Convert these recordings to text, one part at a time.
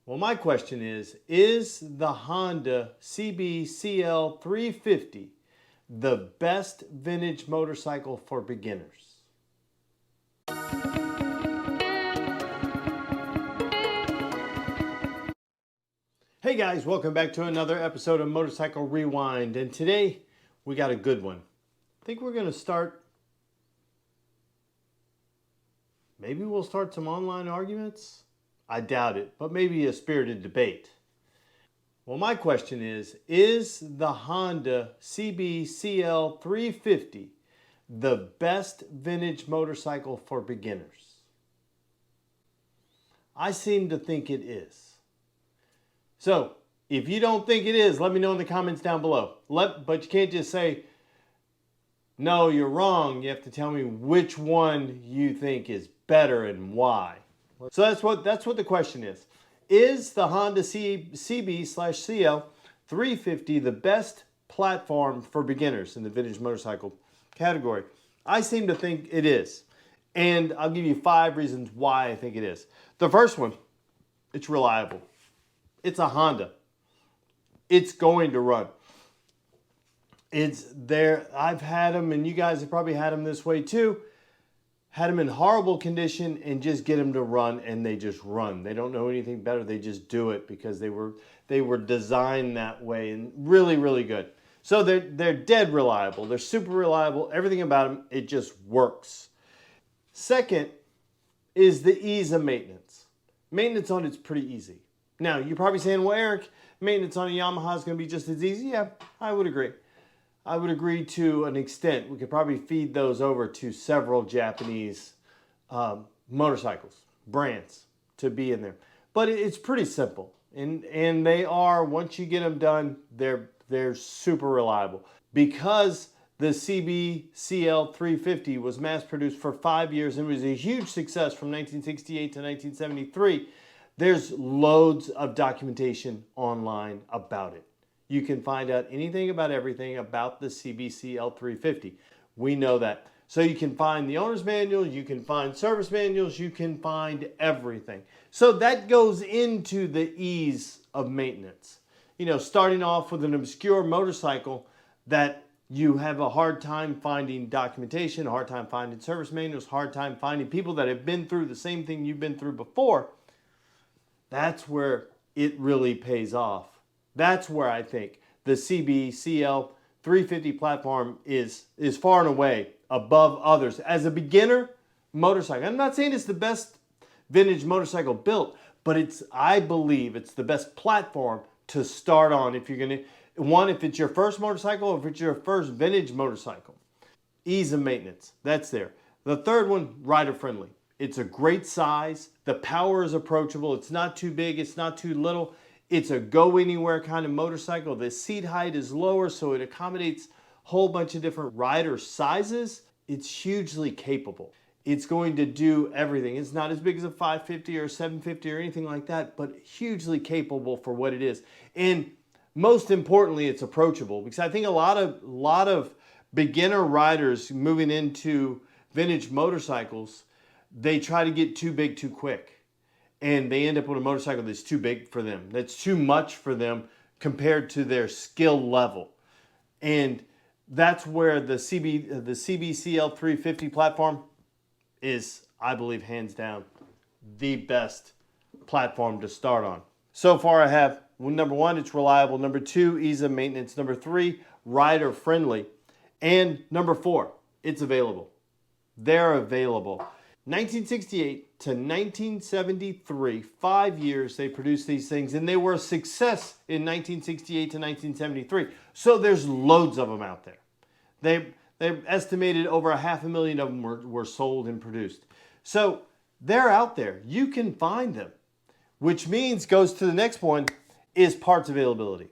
Well, my question is the Honda CL350 the best vintage motorcycle for beginners? Hey guys, welcome back to another episode of Motorcycle Rewind, and today we got a good one. I think we're going to start, maybe we'll start some online arguments? I doubt it, but maybe a spirited debate. Well, my question is the Honda CL350 the best vintage motorcycle for beginners? I seem to think it is. So, if you don't think it is, let me know in the comments down below. But you can't just say, no, you're wrong. You have to tell me which one you think is better and why. So that's what the question is. Is the Honda CL350 the best platform for beginners in the vintage motorcycle category? I seem to think it is. And I'll give you 5 reasons why I think it is. The first one, it's reliable. It's a Honda. It's going to run. It's there. I've had them, and you guys have probably had them this way too. Had them in horrible condition and just get them to run, and they just run. They don't know anything better. They just do it because they were designed that way, and really, really good. So they're dead reliable. They're super reliable. Everything about them, it just works. Second is the ease of maintenance. Maintenance on it's pretty easy. Now, you're probably saying, well, Eric, maintenance on a Yamaha is going to be just as easy. Yeah, I would agree. I would agree to an extent. We could probably feed those over to several Japanese motorcycles, brands, to be in there. But it's pretty simple. And they are, once you get them done, they're super reliable. Because the CL350 was mass produced for 5 years and was a huge success from 1968 to 1973, there's loads of documentation online about it. You can find out anything about everything about the CL350. We know that. So you can find the owner's manual, you can find service manuals, you can find everything. So that goes into the ease of maintenance. You know, starting off with an obscure motorcycle that you have a hard time finding documentation, a hard time finding service manuals, hard time finding people that have been through the same thing you've been through before. That's where it really pays off. That's where I think the CL350 platform is far and away above others. As a beginner motorcycle, I'm not saying it's the best vintage motorcycle built, but I believe it's the best platform to start on if you're going to, if it's your first motorcycle or if it's your first vintage motorcycle. Ease of maintenance, that's there. The third one, rider friendly. It's a great size. The power is approachable. It's not too big. It's not too little. It's a go anywhere kind of motorcycle. The seat height is lower, so it accommodates a whole bunch of different rider sizes. It's hugely capable. It's going to do everything. It's not as big as a 550 or a 750 or anything like that, but hugely capable for what it is. And most importantly, it's approachable, because I think a lot of beginner riders moving into vintage motorcycles, they try to get too big too quick. And they end up with a motorcycle that's too big for them. That's too much for them compared to their skill level. And that's where the CL350 platform is, I believe, hands down, the best platform to start on. So far I have, number 1, it's reliable. Number 2, ease of maintenance. Number 3, rider friendly. And number 4, it's available. They're available. 1968 to 1973, 5 years they produced these things, and they were a success in 1968 to 1973. So there's loads of them out there. They've estimated over 500,000 of them were sold and produced. So they're out there. You can find them, which means goes to the next one is parts availability.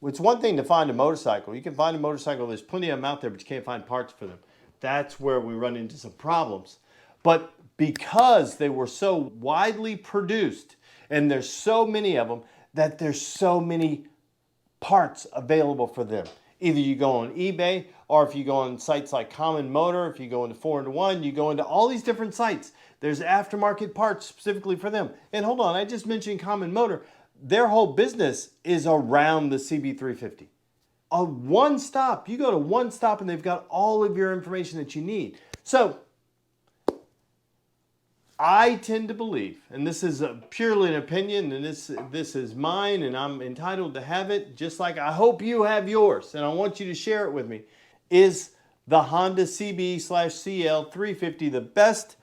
It's one thing to find a motorcycle. You can find a motorcycle, there's plenty of them out there, but you can't find parts for them. That's where we run into some problems. But because they were so widely produced and there's so many of them, that there's so many parts available for them. Either you go on eBay, or if you go on sites like Common Motor, if you go into 4-into-1, you go into all these different sites. There's aftermarket parts specifically for them. And hold on, I just mentioned Common Motor. Their whole business is around the CB350. A one stop. You go to one stop and they've got all of your information that you need. So I tend to believe, and this is purely an opinion, and this is mine, and I'm entitled to have it, just like I hope you have yours, and I want you to share it with me, is the Honda CB/CL350 the best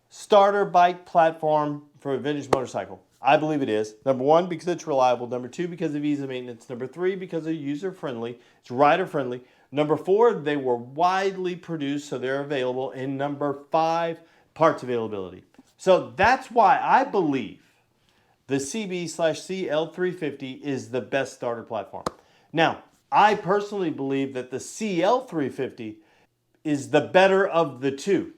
starter bike platform for a vintage motorcycle? I believe it is. Number one, because it's reliable. Number two, because of ease of maintenance. Number three, because they're user-friendly. It's rider-friendly. Number four, they were widely produced, so they're available. And number five, parts availability. So that's why I believe the CB/CL350 is the best starter platform. Now, I personally believe that the CL350 is the better of the two.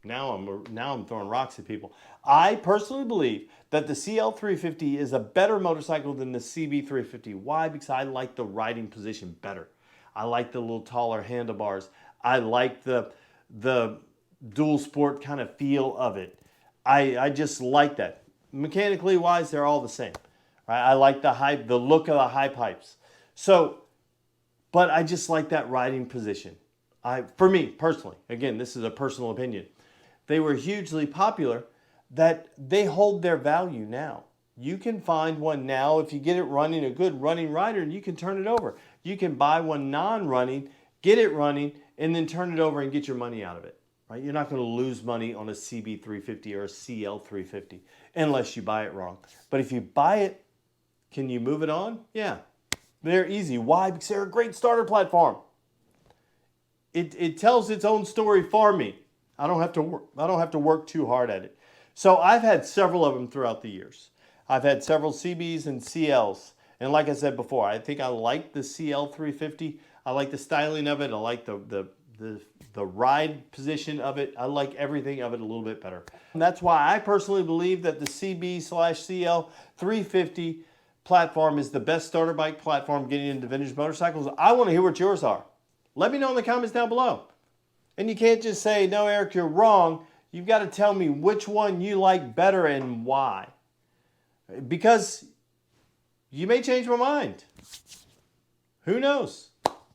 Now I'm throwing rocks at people. I personally believe that the CL350 is a better motorcycle than the CB350. Why? Because I like the riding position better. I like the little taller handlebars. I like the dual sport kind of feel of it. I just like that. Mechanically wise, they're all the same. Right? I like the look of the high pipes. So, but I just like that riding position. For me personally, again, this is a personal opinion. They were hugely popular that they hold their value now. You can find one now if you get it running, a good running rider, and you can turn it over. You can buy one non-running, get it running, and then turn it over and get your money out of it. Right? You're not going to lose money on a CB350 or a CL350 unless you buy it wrong. But if you buy it, can you move it on? Yeah, they're easy. Why? Because they're a great starter platform. It tells its own story for me. I don't have to work too hard at it. So I've had several of them throughout the years. I've had several CBs and CLs. And like I said before, I think I like the CL350. I like the styling of it. I like the ride position of it. I like everything of it a little bit better. And that's why I personally believe that the CB/CL350 platform is the best starter bike platform getting into vintage motorcycles. I want to hear what yours are. Let me know in the comments down below. And you can't just say, no, Eric, you're wrong. You've got to tell me which one you like better and why. Because you may change my mind. Who knows?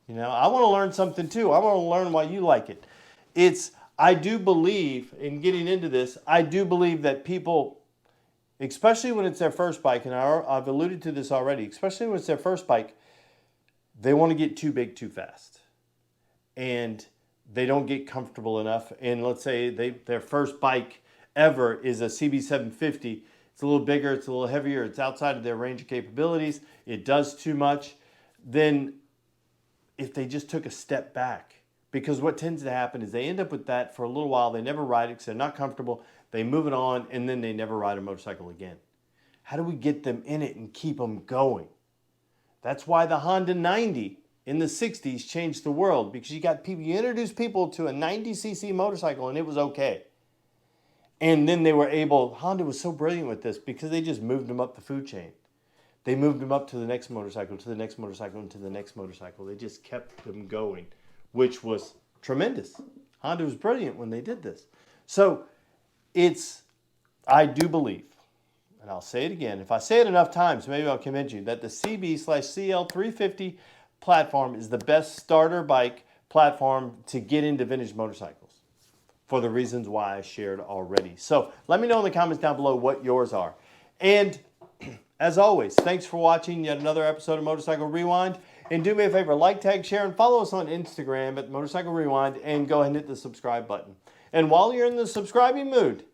You know, I want to learn something too. I want to learn why you like it. I do believe, in getting into this, I do believe that people, especially when it's their first bike, and I've alluded to this already, especially when it's their first bike, they want to get too big too fast. And they don't get comfortable enough. And let's say their first bike ever is a CB750. It's a little bigger, it's a little heavier, it's outside of their range of capabilities, it does too much. Then if they just took a step back, because what tends to happen is they end up with that for a little while, they never ride it because they're not comfortable, they move it on, and then they never ride a motorcycle again. How do we get them in it and keep them going? That's why the Honda 90 in the 60s changed the world, because you introduced people to a 90cc motorcycle and it was okay. And then Honda was so brilliant with this because they just moved them up the food chain. They moved them up to the next motorcycle, to the next motorcycle, and to the next motorcycle. They just kept them going, which was tremendous. Honda was brilliant when they did this. So I do believe, and I'll say it again, if I say it enough times, maybe I'll convince you that the CB/CL350 platform is the best starter bike platform to get into vintage motorcycles for the reasons why I shared already. So let me know in the comments down below what yours are. And as always, thanks for watching yet another episode of Motorcycle Rewind. And do me a favor, like, tag, share, and follow us on Instagram at Motorcycle Rewind, and go ahead and hit the subscribe button. And while you're in the subscribing mood,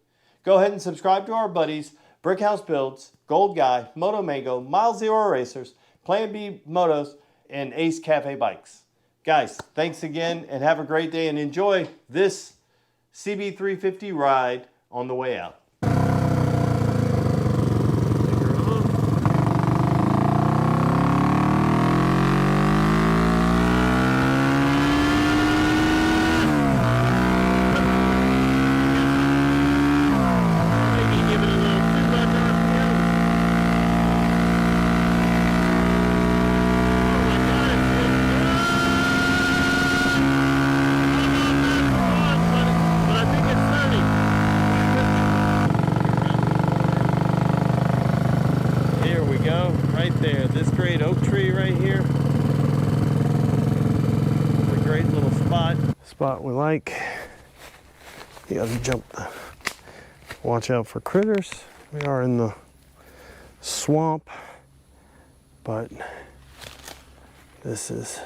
go ahead and subscribe to our buddies, Brickhouse Builds, Gold Guy, Moto Mango, Mile Zero Racers, Plan B Motos, and Ace Cafe Bikes. Guys, thanks again, and have a great day, and enjoy this CB350 ride on the way out. go, right there. This great oak tree right here. It's a great little spot we like. You gotta jump, watch out for critters. We are in the swamp, but this is